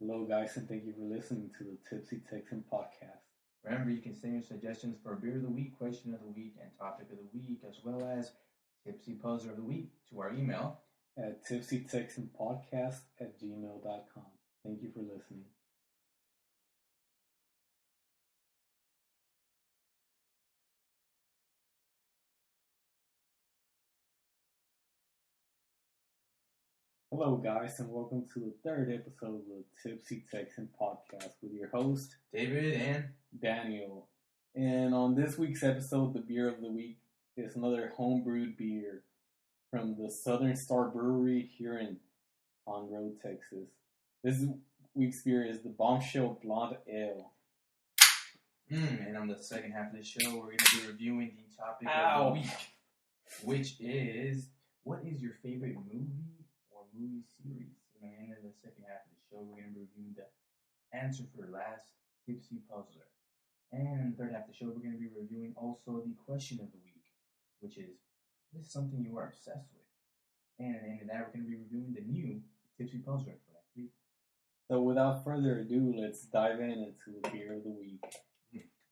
Hello, guys, and thank you for listening to the Tipsy Texan podcast Remember, you can send your suggestions for beer of the week, question of the week, and topic of the week, as well as tipsy puzzle of the week to our email. at tipsytexanpodcast@gmail.com. Thank you for listening. Hello, guys, and welcome to the third episode of the Tipsy Texan podcast with your host, David and Daniel. And on this week's episode, the beer of the week is another homebrewed beer from the Southern Star Brewery here in Conroe, Texas. This week's beer is the Bombshell Blonde Ale. And on the second half of the show, we're going to be reviewing the topic of the week, which is, what is your favorite movie or movie series? And in the second half of the show, we're going to be reviewing the answer for last tipsy puzzler. And in the third half of the show, we're going to be reviewing also the question of the week, which is, what is something you are obsessed with? And at the end of that, we're going to be reviewing the new tipsy puzzler for next week. So without further ado, let's dive into the beer of the week.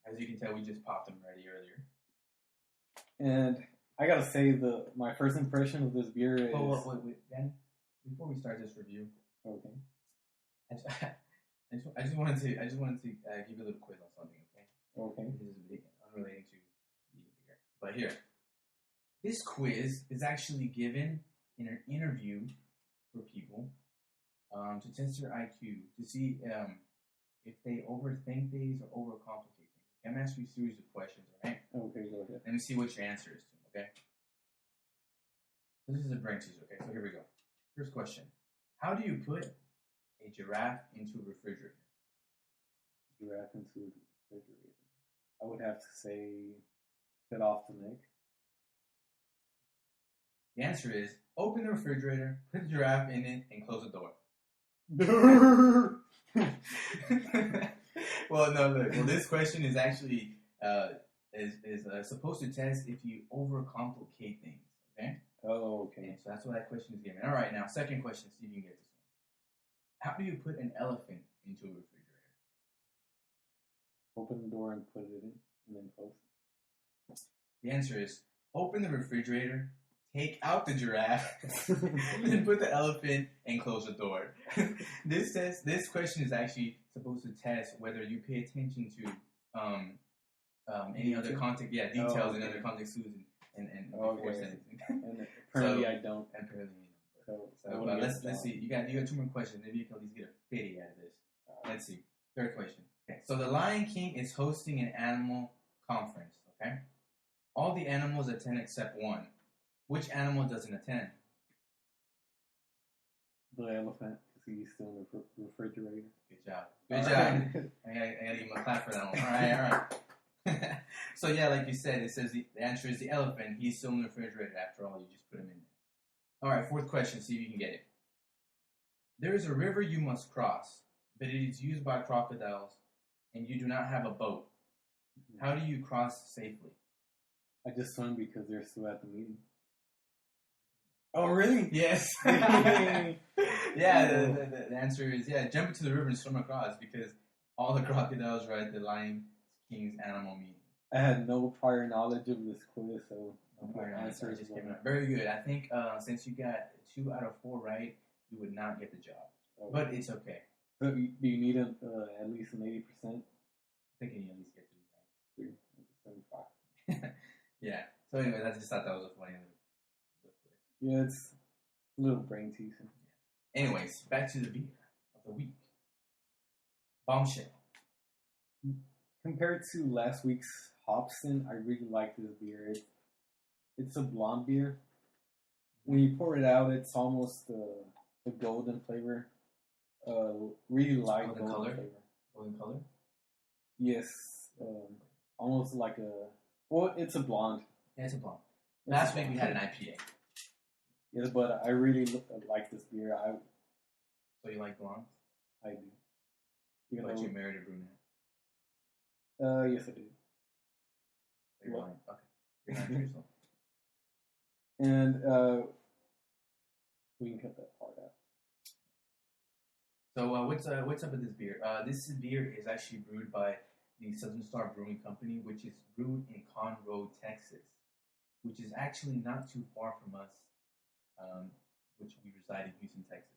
As you can tell, we just popped them ready earlier. And I gotta say, my first impression of this beer is... Oh, wait, Danny, before we start this review, Okay. I just wanted to give you a little quiz on something, okay? Okay. This is unrelated to the beer. But here, this quiz is actually given in an interview for people to test their IQ, to see if they overthink things or overcomplicate things. I'm asking you a series of questions, alright? Okay, go ahead. Let me see what your answer is to them, okay? So this is a brain teaser, okay? So here we go. First question. How do you put a giraffe into a refrigerator? Giraffe into the refrigerator. I would have to say cut off the neck. The answer is open the refrigerator, put the giraffe in it, and close the door. Well, no, look. Well, this question is actually supposed to test if you overcomplicate things. Okay. Oh, okay. And so that's what that question is given. All right, now second question. See if you can get this one. How do you put an elephant into a refrigerator? Open the door and put it in, and then close it. The answer is open the refrigerator, take out the giraffe, then put the elephant and close the door. This question is actually supposed to test whether you pay attention to any other context, details in other contexts and before anything. And apparently I don't. And apparently you don't. So But let's see. You got 2 more questions. Maybe you can at least get a 50 out of this. Let's see. Third question. Okay. So the Lion King is hosting an animal conference. Okay. All the animals attend except one. Which animal doesn't attend? The elephant, because he's still in the refrigerator. Good job. Good job. I gotta give him a clap for that one. All right. So yeah, like you said, it says the answer is the elephant. He's still in the refrigerator. After all, you just put him in there. All right, fourth question. See if you can get it. There is a river you must cross, but it is used by crocodiles, and you do not have a boat. How do you cross safely? I just swim because they're still at the meeting. Oh, really? Yes. The answer is jump into the river and swim across because all the crocodiles are at the Lion King's animal meeting. I had no prior knowledge of this quiz, so no prior answer is very good. I think since you got 2 out of 4 right, you would not get the job, but it's okay. So do you need at least an 80%? I think you at least get 3, right? 75. Yeah. So anyway, I just thought that was a funny little quiz. Yeah, it's a little brain teasing. Anyways, back to the beer of the week. Bombshell. Compared to last week's Hobson, I really like this beer. It's a blonde beer. When you pour it out, it's almost a golden flavor. Really light golden color. Flavor. Golden color? Yes. Almost like it's a blonde. Yeah, it's a blonde. Last week we had an IPA. Yes, but I really like this beer. So you like blondes? I do. But you married a brunette? Yes, I do. You're lying. Okay. You're lying to yourself. And we can cut that part out. So what's up with this beer? This beer is actually brewed by the Southern Star Brewing Company, which is brewed in Conroe, Texas, which is actually not too far from us, which we reside in Houston, Texas.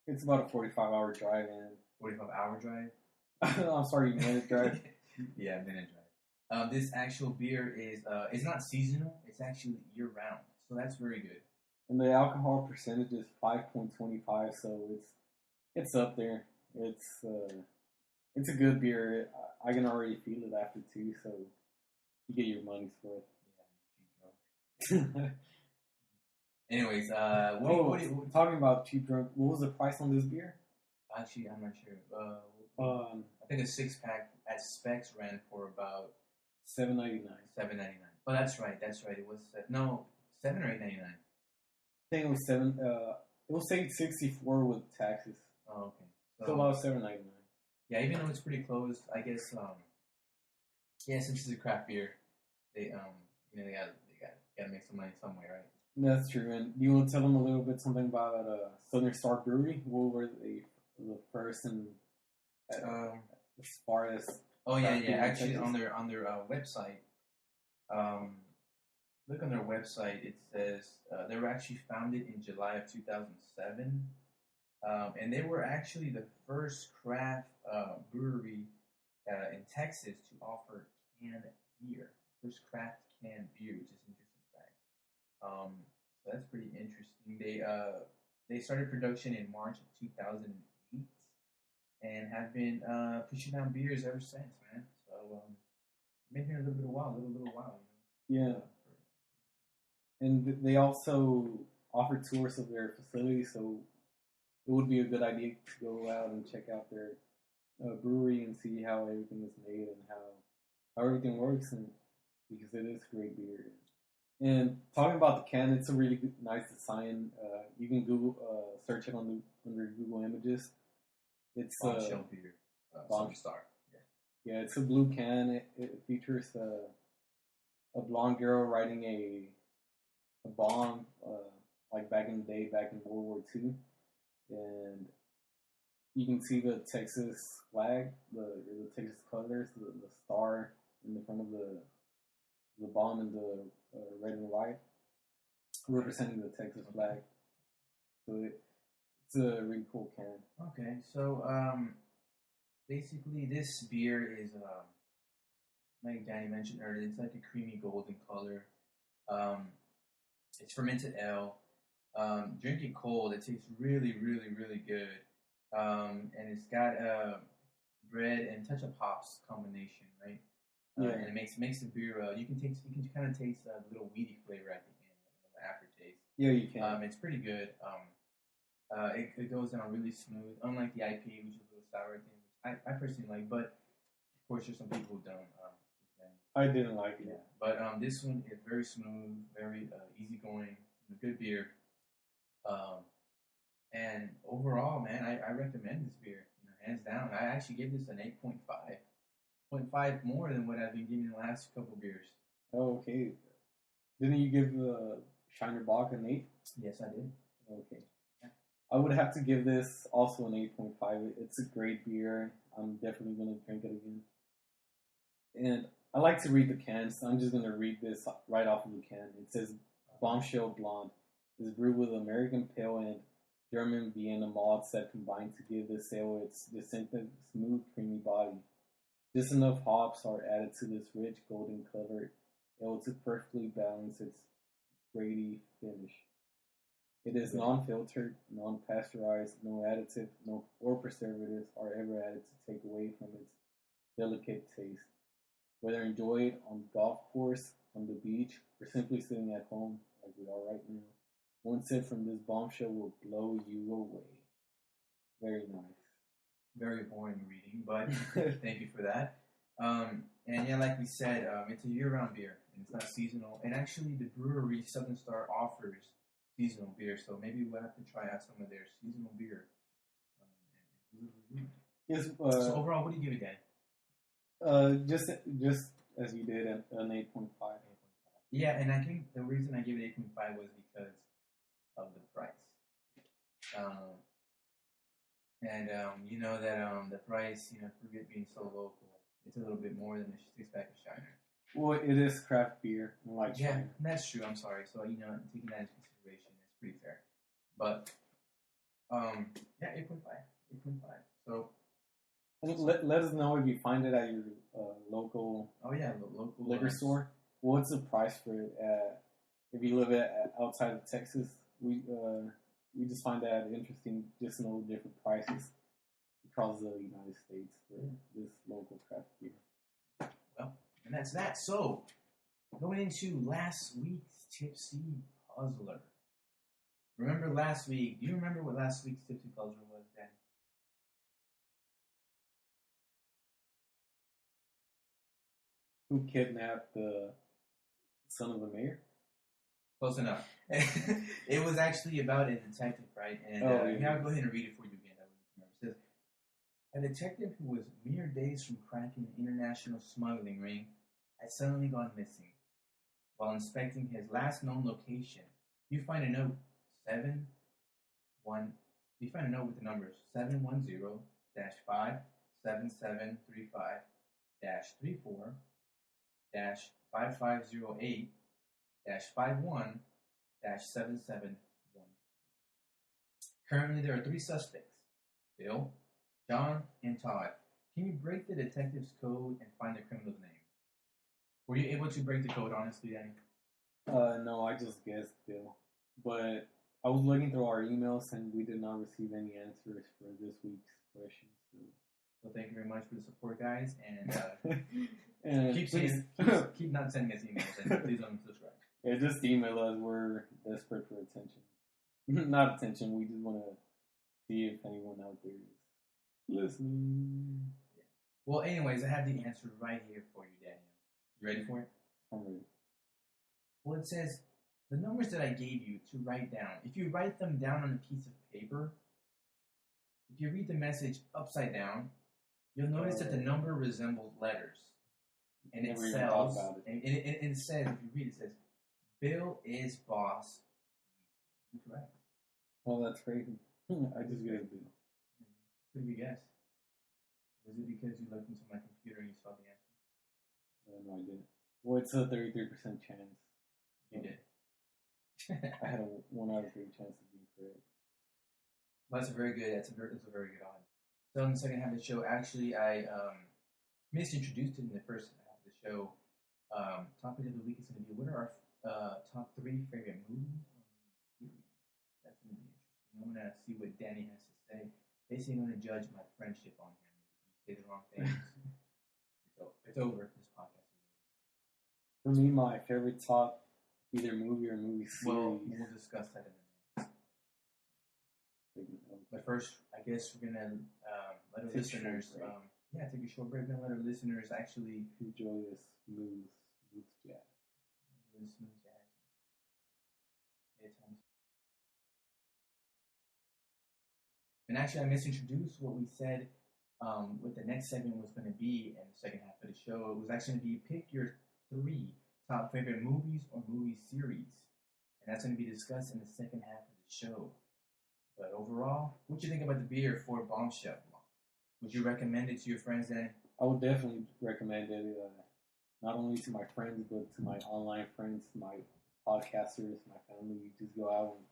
It's about a 45-hour drive in. 45-hour drive? I'm sorry, minute drive. Yeah, minute drive. This actual beer is it's not seasonal. It's actually year round, so that's very good. And the alcohol percentage is 5.25, so it's up there. It's a good beer. I can already feel it after 2, so you get your money's worth. Yeah, cheap drunk. Anyways, talking about cheap drunk, what was the price on this beer? Actually, I'm not sure. I think a 6-pack at Specs ran for about $7.99. $7.99. Oh, that's right. It was no $7 or $8.99. I think it was 7. It was $8.64 with taxes. Oh, okay. So about $7.99. Yeah, even though it's pretty close, I guess. Yeah, since it's a craft beer, they they gotta make some money some way, right? That's true. And do you want to tell them a little bit something about Southern Star Brewery? What were they the first and as far as? Oh yeah. Actually, on their website, look on their website. It says they were actually founded in July of 2007, and they were actually the first craft brewery in Texas to offer canned beer. First craft canned beer, which is an interesting fact. So that's pretty interesting. They started production in March of 2008 and have been pushing out beers ever since, man. So been here a little while, you know. Yeah. And they also offer tours of their facility, so it would be a good idea to go out and check out their brewery and see how everything is made and how everything works, and because it is great beer. And talking about the can, it's a really nice design. You can Google search it under Google Images. It's Bombshell beer, Southern Star. Yeah, it's a blue can. It features a blonde girl riding a bomb, like back in the day, back in World War II, and you can see the Texas flag, the Texas colors, the star in the front of the bomb and the red and white, representing the Texas flag. So it's a really cool can. Okay, so basically this beer is like Danny mentioned earlier, it's like a creamy golden color. It's fermented ale. Drink it cold. It tastes really, really, really good. And it's got bread and touch of hops combination, right? Yeah. And it makes the beer. You can kind of taste a little weedy flavor at the end, the aftertaste. Yeah, you can. It's pretty good. It goes down really smooth, unlike the IPA, which is a little sour thing, which I personally like. But of course, there's some people who don't. I didn't like it. Yeah, but this one is very smooth, very easygoing, good beer. And overall, man, I recommend this beer, hands down. I actually give this an 8.5. 0.5 more than what I've been giving the last couple beers. Oh, okay. Didn't you give the Shiner Bock an 8? Yes, I did. Okay. Yeah. I would have to give this also an 8.5. It's a great beer. I'm definitely going to drink it again. And I like to read the cans, so I'm just going to read this right off of the can. It says, Bombshell Blonde is brewed with American Pale and German Vienna malts that combine to give this ale its distinctive, smooth, creamy body. Just enough hops are added to this rich, golden colored ale to perfectly balance its grady finish. It is non-filtered, non-pasteurized, no additives, or preservatives are ever added to take away from its delicate taste. Whether enjoyed on the golf course, on the beach, or simply sitting at home, like we are right now, one sip from this bombshell will blow you away. Very nice. Very boring reading, but thank you for that. And yeah, like we said, it's a year-round beer, and it's not seasonal. And actually, the brewery Southern Star offers seasonal beer, so maybe we'll have to try out some of their seasonal beer. Yes. So overall, what do you give it, Dan? Just as you did, an 8.5. Yeah, and I think the reason I gave it 8.5 was because of the price. And you know that the price, for it being so local, it's a little bit more than a six-pack of Shiner. Well, it is craft beer, like yeah, Shiner. That's true. I'm sorry. So taking that into consideration, it's pretty fair. But 8.5. So let us know if you find it at your local. Oh yeah, the local liquor store. What's the price for it? If you live outside of Texas, we just find that interesting. Just know different prices across the United States for this local craft beer. Well, and that's that. So going into last week's Tipsy Puzzler. Remember last week? Do you remember what last week's Tipsy Puzzler was, Dan? Who kidnapped the son of the mayor? Close enough. It was actually about a detective, right? And I'll go ahead and read it for you again. That way you remember. It says, a detective who was mere days from cracking an international smuggling ring has suddenly gone missing. While inspecting his last known location, you find a note with the numbers 710-57735-34-5508-51-771. Currently, there are 3 suspects: Bill, John, and Todd. Can you break the detective's code and find the criminal's name? Were you able to break the code, honestly, Danny? No, I just guessed Bill. But I was looking through our emails and we did not receive any answers for this week's question. So thank you very much for the support, guys. And, and keep not sending us emails and please unsubscribe. Yeah, just email us. We're desperate for attention. Not attention. We just want to see if anyone out there is listening. Yeah. Well, anyways, I have the answer right here for you, Daniel. You ready for it? I'm ready. Well, it says the numbers that I gave you to write down. If you write them down on a piece of paper, if you read the message upside down, you'll notice that the number resembles letters. And it says, and it says, if you read it, it says, Bill is boss. Correct. Well, that's crazy. I just guessed Bill. Pretty good guess. Was it because you looked into my computer and you saw the answer? No, I didn't. Well, it's a 33% chance. You did. I had a 1 out of 3 chance of being correct. Well, that's a very good odd. So in the second half of the show, actually, I misintroduced it in the first half of the show. Topic of the week is going to be, what are our top 3 favorite movies or series? That's going to be interesting. I want to see what Danny has to say. Basically, I'm going to judge my friendship on him. If you say the wrong things, it's over. This podcast is over. For me, my favorite top, either movie or movie series. Well, we'll discuss that in the next. But first, I guess we're going to let our listeners... take a short break and let our listeners actually enjoy this smooth jazz. Smooth jazz. And actually, I misintroduced what we said. What the next segment was going to be in the second half of the show. It was actually going to be pick your 3 top favorite movies or movie series, and that's going to be discussed in the second half of the show. But overall, what do you think about the beer for Bombshell? Would you recommend it to your friends then? I would definitely recommend it, not only to my friends, but to my online friends, my podcasters, my family. You just go out and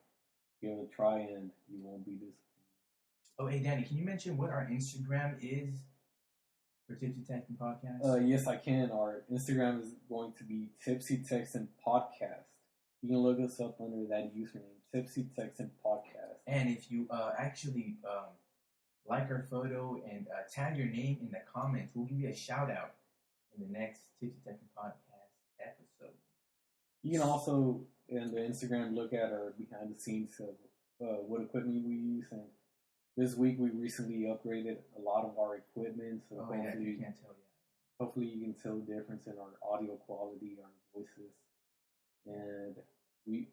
give it a try and you won't be disappointed. Oh, hey, Danny, can you mention what our Instagram is for Tipsy Texan Podcast? Yes, I can. Our Instagram is going to be Tipsy Texan Podcast. You can look us up under that username, Tipsy Texan Podcast. And if you actually... like our photo and tag your name in the comments, we'll give you a shout out in the next Tipsy Texan Podcast episode. You can also, in the Instagram, look at our behind the scenes of what equipment we use. And this week we recently upgraded a lot of our equipment. So you can't tell yet. Hopefully you can tell the difference in our audio quality, our voices. And we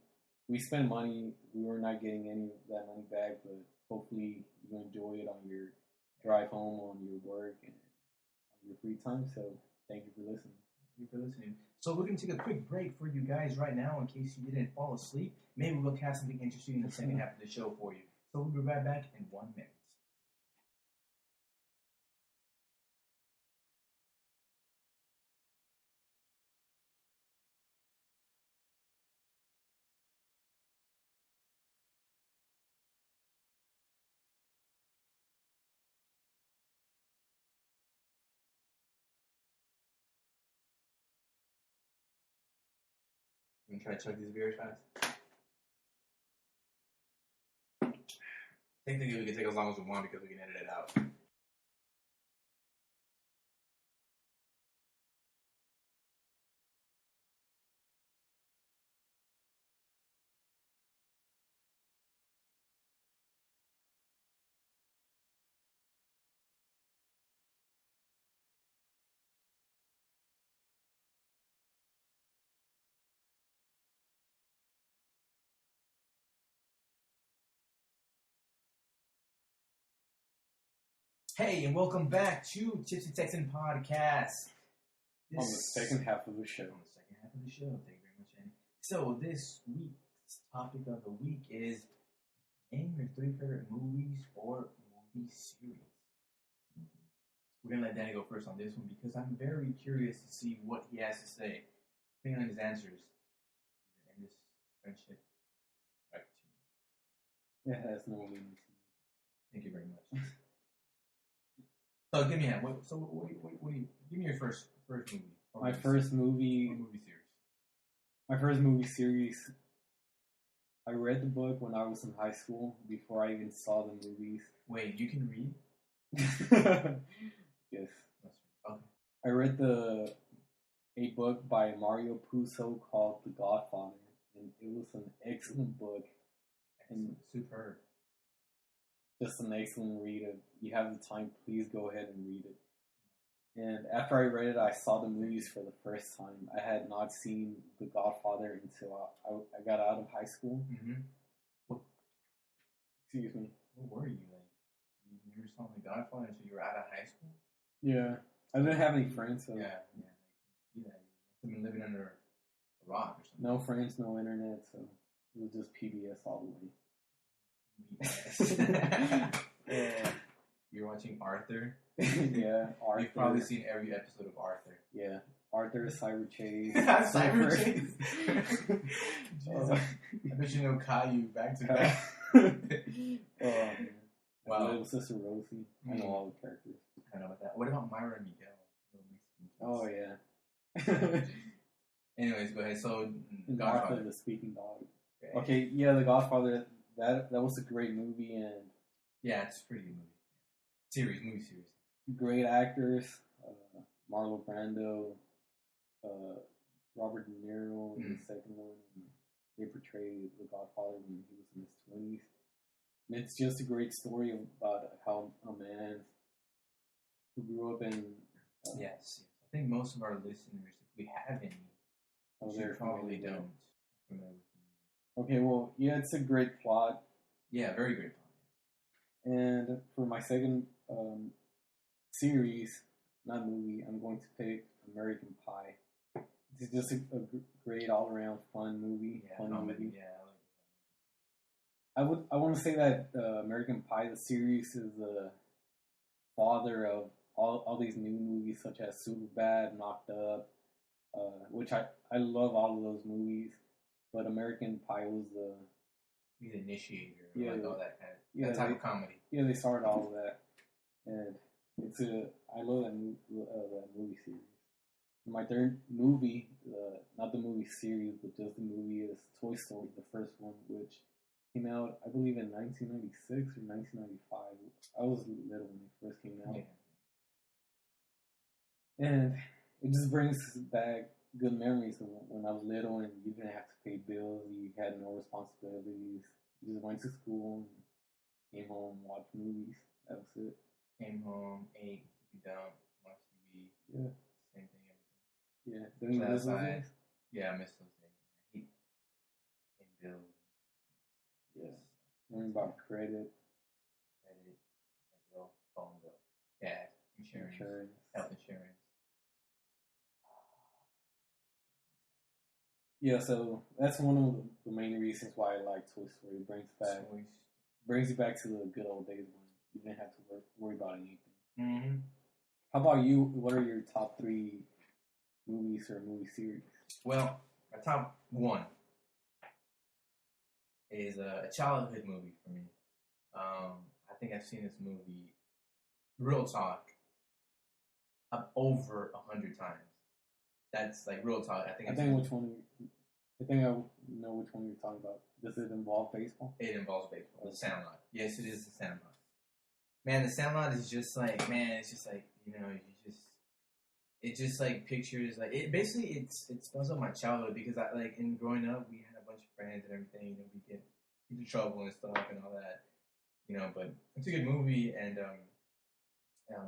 spend money. We were not getting any of that money back, but hopefully you enjoy it on your drive home, on your work, and on your free time. So thank you for listening. So we're going to take a quick break for you guys right now in case you didn't fall asleep. Maybe we'll have something interesting in the second half of the show for you. So we'll be right back in 1 minute. I'm gonna try to chug these beers fast. Technically, we can take as long as we want because we can edit it out. Hey, and welcome back to Tipsy Texan Podcast. On the second half of the show. Thank you very much, Andy. So, this week's topic of the week is name your 3 favorite movies or movie series. We're going to let Danny go first on this one because I'm very curious to see what he has to say. Depending on his answers, end this friendship right to you. It has no meaning to me. Thank you very much. So give me a what do you give me your first movie? My first movie series. My first movie series. I read the book when I was in high school before I even saw the movies. Wait, you can read? Yes. Okay. I read a book by Mario Puzo called The Godfather, and it was an excellent book. And superb. Just an excellent read. If you have the time, please go ahead and read it. And after I read it, I saw the movies for the first time. I had not seen The Godfather until I got out of high school. Mm-hmm. Excuse me. What were you like? You never saw The Godfather until you were out of high school? Yeah. I didn't have any friends, so... Yeah. I can see that. You must have been living under a rock or something. No friends, no internet, so it was just PBS all the way. Yeah. You're watching Arthur? Yeah, Arthur. You've probably seen every episode of Arthur. Yeah. Arthur, Cyber Chase. Cyber Chase. I bet you know Caillou back to back. Wow. Little Sister Rosie. I know all the characters. I know about that. What about Myra and Miguel? Oh, yeah. Anyways, go ahead. So, Godfather, the speaking dog. Okay, yeah, The Godfather, that was a great movie, and... Yeah, it's a pretty good movie. Movie series. Great actors. Marlon Brando, Robert De Niro in the second one. They portrayed The Godfather when he was in his 20s. And it's just a great story about how a man who grew up in... Yes. I think most of our listeners, if we have any, they probably don't. Okay, well, yeah, it's a great plot. Yeah, very great plot. And for my second series, not movie, I'm going to pick American Pie. It's just a great all-around fun movie. Yeah, fun movie. Yeah, I want to say that American Pie, the series, is the father of all these new movies such as Superbad, Knocked Up, which I love all of those movies, but American Pie was the initiator, yeah, like all that kind of yeah, type of comedy. Yeah, they started all of that, and I love that movie series. My third movie, not the movie series, but just the movie, is Toy Story, the first one, which came out, I believe, in 1996 or 1995. I was little when it first came out. Yeah. And it just brings back good memories of when I was little and you didn't have to pay bills, you had no responsibilities. You just went to school and came home, watched movies. That was it. Came home, ate, took you down, watched TV. Yeah. Same thing, everything. Yeah. Don't you miss those days? Yeah, I miss those days. I hate paying bills. Yeah. Learning about credit, bill, phone bill, gas, insurance, health insurance. Yeah, so that's one of the main reasons why I like Toy Story. It brings you back to the good old days when you didn't have to worry about anything. Mm-hmm. How about you? What are your top 3 movies or movie series? Well, my top 1 is a childhood movie for me. I think I've seen this movie, real talk, over 100 times. That's like real talk. I think which one? I think I know which one you're talking about. Does it involve baseball? It involves baseball. The Sandlot. Yes, it is The Sandlot. Man, The Sandlot is just like, man, it's just like, you know, it just like pictures, like, it basically, it spells out my childhood because I, like, in growing up, we had a bunch of friends and everything, you know, we get into trouble and stuff and all that, you know, but it's a good movie and,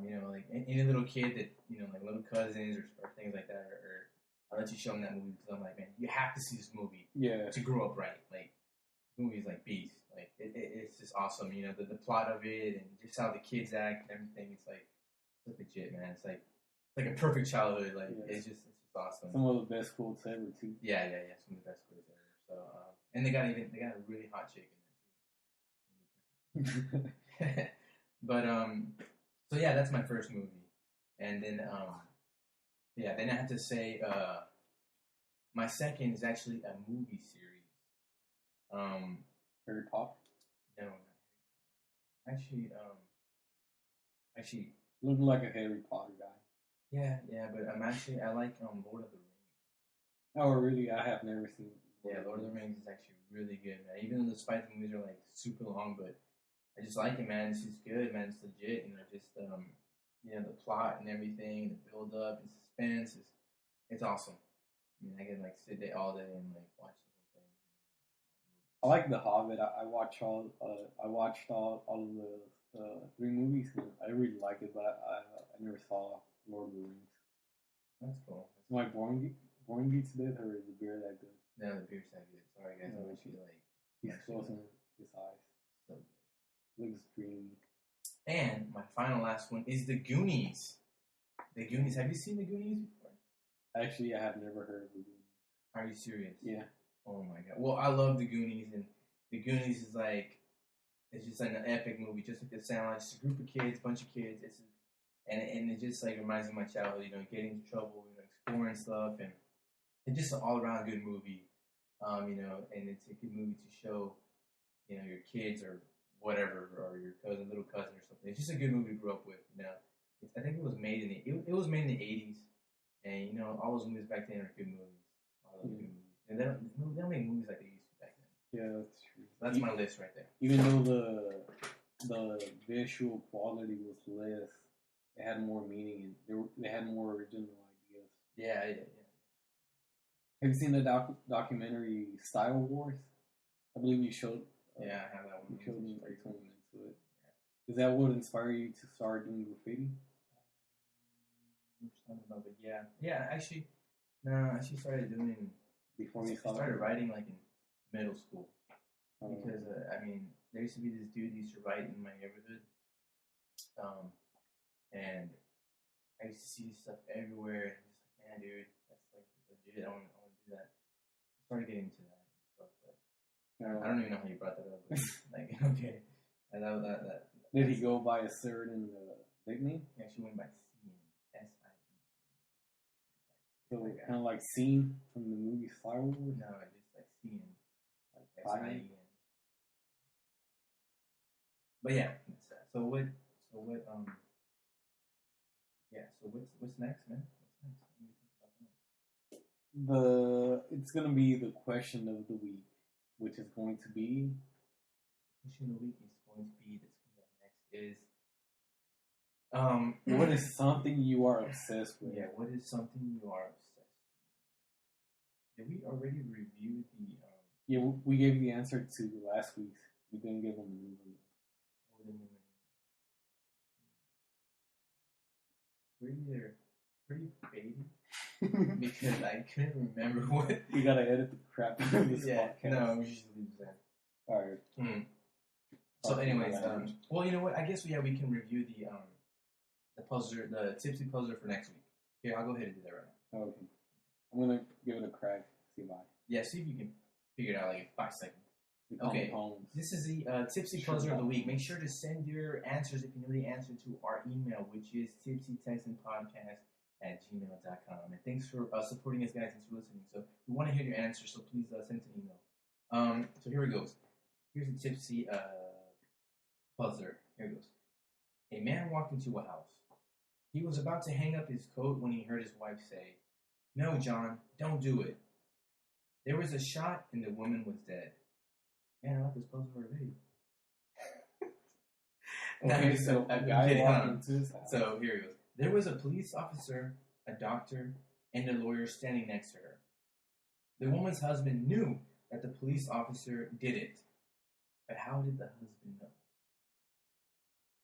you know, like, any little kid that, you know, like, little cousins or things like that, or I'll let you show them that movie because I'm like, man, you have to see this movie to grow up right. Like, movies like Beast, like it's just awesome. You know, the plot of it and just how the kids act and everything. It's like legit, man. It's like a perfect childhood. Like it's just awesome. Some of the best quotes ever too. Yeah. Some of the best quotes ever. So and they got a really hot chick in there too. But so yeah, that's my first movie, and then yeah, then I have to say my second is actually a movie series. Harry Potter? No, actually, looking like a Harry Potter guy. Yeah, but I like Lord of the Rings. Oh, really? I have never seen it. Yeah, Lord of the Rings is actually really good, man. Even though the Spider movies are like super long, but I just like it, man. It's just good, man. It's legit, you know. Just you know, the plot and everything, the build up and suspense it's awesome. I mean, I can like sit there all day and like watch the whole thing. I like The Hobbit. I watched all of the 3 movies. And I really like it, but I never saw Lord of the Rings. That's cool. Am I boring you to death, or is the beer that good? No, the beer's that good. Sorry, guys. I wish you like. He's closing his eyes. So good. Looks dreamy. And my last one is The Goonies. The Goonies. Have you seen The Goonies before? Actually, I have never heard of The Goonies. Are you serious? Yeah. Oh my god. Well, I love The Goonies, and The Goonies is like, it's just like an epic movie, just like the Sandlot. Just a group of kids, bunch of kids. And it just like reminds me of my childhood. You know, getting into trouble, you know, exploring stuff, and it's just an all around good movie. You know, and it's a good movie to show, you know, your kids or whatever, or your little cousin or something. It's just a good movie to grow up with. You know, I think it was made in it was made in the '80s, and you know, all those movies back then are good movies. All those good movies, and they don't make movies like they used to back then. Yeah, that's true. So that's my list right there. Even though the visual quality was less, it had more meaning and they had more original ideas. Yeah. Have you seen the documentary Style Wars? I believe you showed. Yeah, I have that one. You showed me like 20 minutes of it. Yeah. Is that what inspired you to start doing graffiti? But yeah. Actually, no. I started doing before you started writing like in middle school because I mean there used to be this dude who used to write in my neighborhood, and I used to see this stuff everywhere. And just like, man, dude, that's like legit. I want to do that. I started getting into that and stuff, but I don't even know how you brought that up. But like, okay, that. Did he go by a certain nickname? He actually went by Cien, S-I-E. So kind of like Scene from the movie Star Wars? No, just like Cien, like S-I-E-N. But yeah, that's that. So what's next, man? It's gonna be the question of the week, which is going to be. Question of the week is going to be next is what is something you are obsessed with? Yeah, what is something you are obsessed with? Did we already review the? Yeah, we gave the answer to last week's. We didn't give them the new one. We're pretty faded because I couldn't remember what. You gotta edit the crap out of this podcast. No, we should leave that. All right. So, anyways, well, you know what? I guess we can review the puzzler, the Tipsy puzzler for next week. Here, I'll go ahead and do that right now. Okay. I'm gonna give it a crack. See why. Yeah, see if you can figure it out like in 5 seconds. Okay, this is the Tipsy Puzzler of the Week. Make sure to send your answers if you know the answer to our email, which is tipsytexanpodcast@gmail.com. And thanks for supporting us, guys. Thanks for listening. So we want to hear your answers, so please send us an email. So here it goes. Here's a Tipsy Puzzler. Here it goes. A man walked into a house. He was about to hang up his coat when he heard his wife say, "No, John, don't do it." There was a shot and the woman was dead. Man, I left this close for a video. Okay, so a guy walked into his house. So here he goes. There was a police officer, a doctor, and a lawyer standing next to her. The woman's husband knew that the police officer did it. But how did the husband know?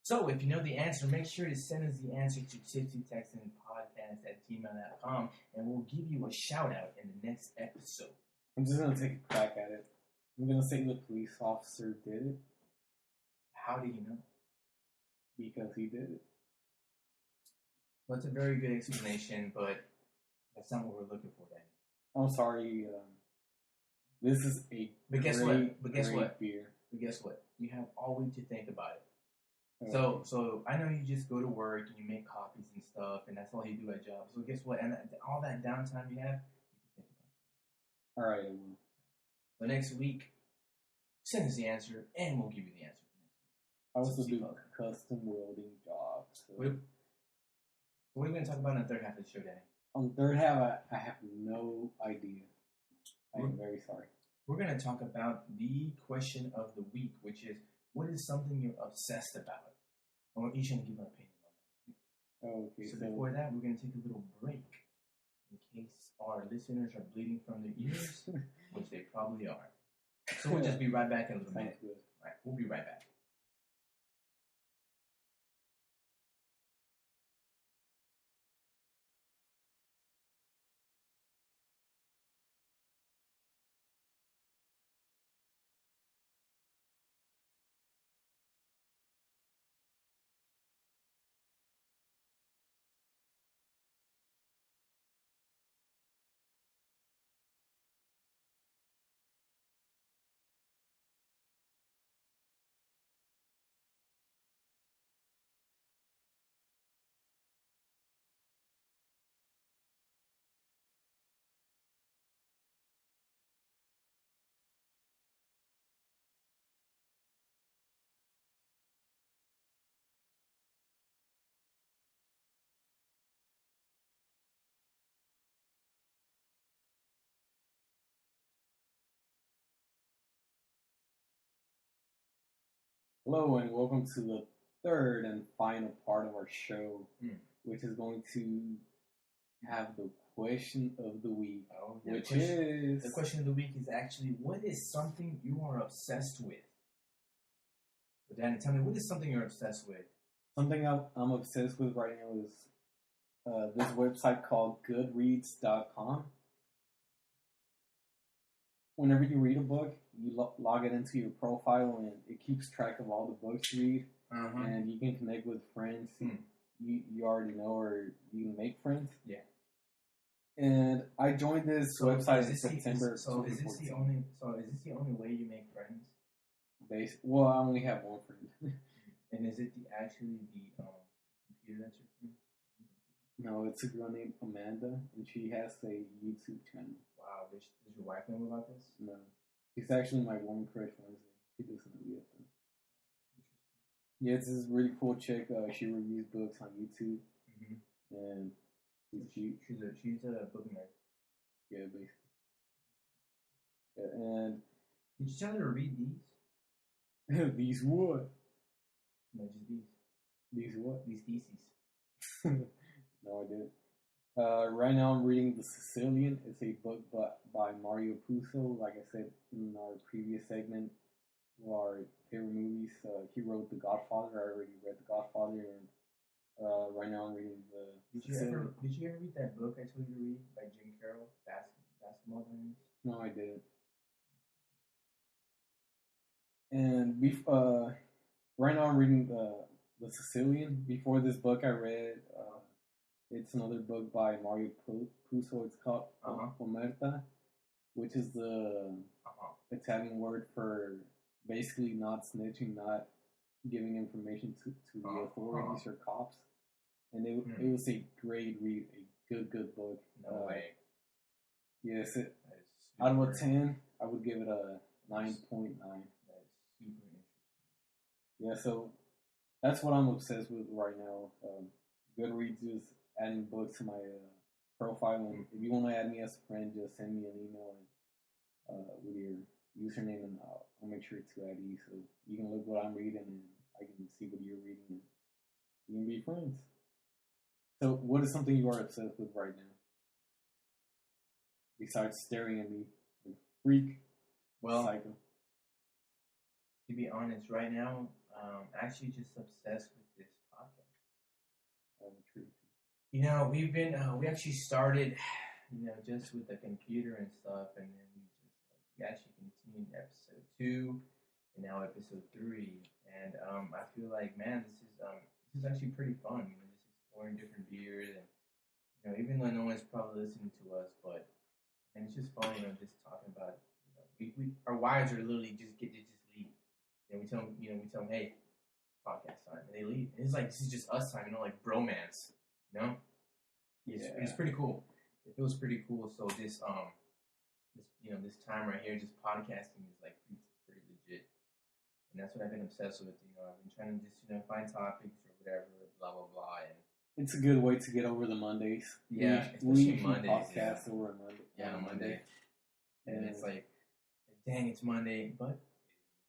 So if you know the answer, make sure to send us the answer to tipsytexanpodcast@gmail.com and we'll give you a shout out in the next episode. I'm just going to take a crack at it. I'm going to say the police officer did it. How did he know? Because he did it. Well, it's a very good explanation, but that's not what we're looking for, Danny. I'm sorry. This is a But guess what? But guess what? Beer. But guess what? You have all week to think about it. Okay. So I know you just go to work and you make copies and stuff, and that's all you do at jobs. So guess what? And all that downtime you have, you can think about it. All right, I will. So next week, send us the answer, and we'll give you the answer. I also do custom welding jobs. So. What are we going to talk about in the third half of the show, Danny? On the third half, I have no idea. I am very sorry. We're going to talk about the question of the week, which is, what is something you're obsessed about? And we're each going to give our opinion on that. Okay, so before that, we're going to take a little break in case our listeners are bleeding from their ears, which they probably are. So we'll just be right back in a little minute. Good. All right, we'll be right back. Hello and welcome to the third and final part of our show, which is going to have the question of the week, the question of the week is actually, what is something you are obsessed with? So Danny, tell me, what is something you're obsessed with? Something I'm obsessed with right now is this website called Goodreads.com. Whenever you read a book, you log it into your profile, and it keeps track of all the books you read, and you can connect with friends you already know, or you can make friends. Yeah. And I joined this website in September. Is this the only way you make friends? Well, I only have one friend. And is it actually the computer that's your friend? No, it's a girl named Amanda, and she has a YouTube channel. Wow, does your wife know about this? No. She's actually my Woman Crush Wednesday. She doesn't know yet, though. Yeah, it's this really cool chick. She reviews books on YouTube. And she's cute. She's a book nerd. Yeah, basically. Yeah, and did you tell her to read these? These what? No, just these. These what? These theses. No, I didn't. Right now I'm reading The Sicilian. It's a book by Mario Puzo. Like I said in our previous segment of our favorite movies, he wrote The Godfather. I already read The Godfather, and right now I'm reading Did you ever read that book I told you to read by Jim Carroll, Basketball Diaries? No, I didn't. And right now I'm reading The Sicilian. Before this book I read it's another book by Mario Puzo. It's called Omerta, which is the Italian word for basically not snitching, not giving information to the authorities or cops. And it was a great read, a good book. No way. Yes, out of a 10, I would give it a 9.9. That is super interesting. Yeah, so that's what I'm obsessed with right now. Goodreads is adding books to my profile, and if you want to add me as a friend, just send me an email, and with your username, and I'll make sure to add you so you can look what I'm reading and I can see what you're reading, and we can be friends. So, what is something you are obsessed with right now? Besides staring at me like a freak, psycho. To be honest, right now, actually just obsessed with this podcast. You know, we actually started, just with the computer and stuff, and then we actually continued episode 2, and now episode 3, and I feel like, man, this is actually pretty fun, just exploring different beers, and, even though no one's probably listening to us, and it's just fun, just talking about, our wives are literally just leave. We tell them, hey, podcast time, and they leave. And it's like, this is just us time, like bromance, It's pretty cool. It feels pretty cool. So this time right here, just podcasting is like pretty legit, and that's what I've been obsessed with. I've been trying to just find topics or whatever, blah blah blah, and it's a good way to get over the Mondays. Yeah, especially Mondays. Podcast over a Monday. Yeah, on Monday. And it's like, dang, it's Monday, but it's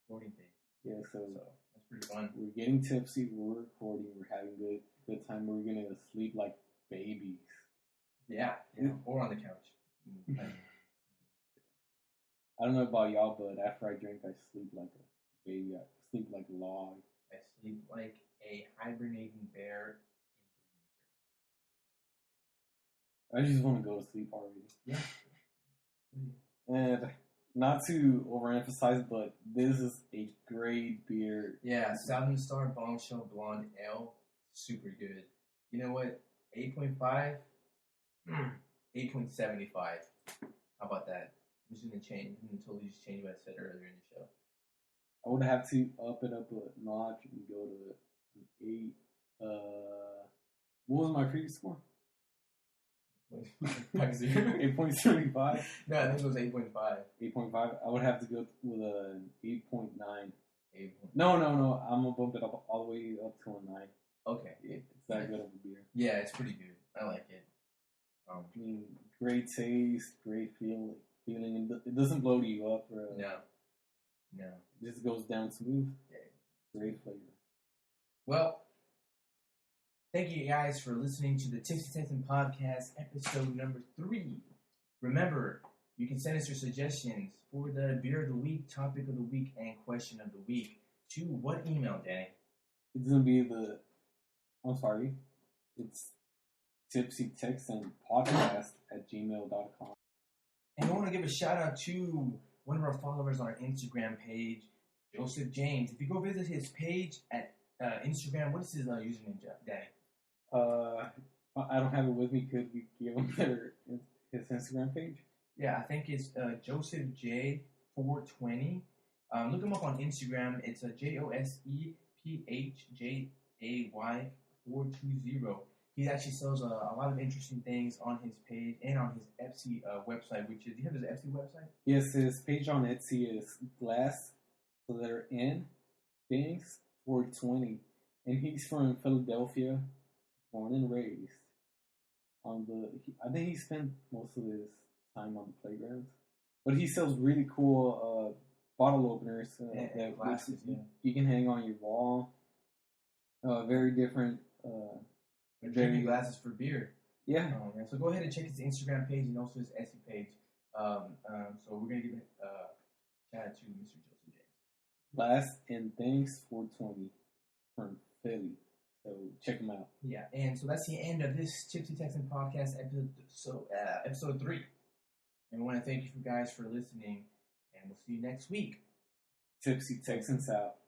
recording day. Yeah, so that's pretty fun. We're getting tipsy. We're recording. We're having good time. We're gonna sleep like babies. Yeah, or on the couch. I don't know about y'all, but after I drink, I sleep like a baby. I sleep like a log. I sleep like a hibernating bear I just want to go to sleep already. Yeah. And not to overemphasize, but this is a great beer. Yeah, Southern Star Bombshell Blonde Ale, super good. You know what? 8.5? 8.75. How about that? I'm just going to change. I'm going to totally just change what I said earlier in the show. I would have to up it up a notch and go to an 8. What was my previous score? 8.75? No, I think it was 8.5. 8.5? I would have to go with an 8.9. No. I'm going to bump it up all the way up to a 9. Okay. It's that good of a beer. Yeah, it's pretty good. I like it. Great taste, great feeling. It doesn't blow you up. No. It just goes down smooth. Yeah. Great flavor. Well, thank you guys for listening to the Tipsy Texan podcast, episode number 3. Remember, you can send us your suggestions for the beer of the week, topic of the week, and question of the week to what email, Danny? It's going to be it's Tipsy Texan podcast @gmail.com. And I want to give a shout out to one of our followers on our Instagram page, Joseph James. If you go visit his page at Instagram, what is his username, Danny? I don't have it with me. Could you give him his Instagram page? Yeah, I think it's Joseph J420. Look him up on Instagram. It's JOSEPHJAY 420. He actually sells a lot of interesting things on his page and on his Etsy website, which is, do you have his Etsy website? Yes, his page on Etsy is glass, so they're in, things 420. And he's from Philadelphia, born and raised. I think he spent most of his time on the playgrounds. But he sells really cool bottle openers that glasses, you can hang on your wall. Very different. Drinking glasses for beer. Yeah. So go ahead and check his Instagram page and also his Etsy page. So we're going to give a shout out to Mr. Joseph James. Glass and Things 420 from Philly. So check him out. Yeah, and so that's the end of this Tipsy Texan podcast episode 3. And we want to thank you guys for listening, and we'll see you next week. Tipsy Texans out.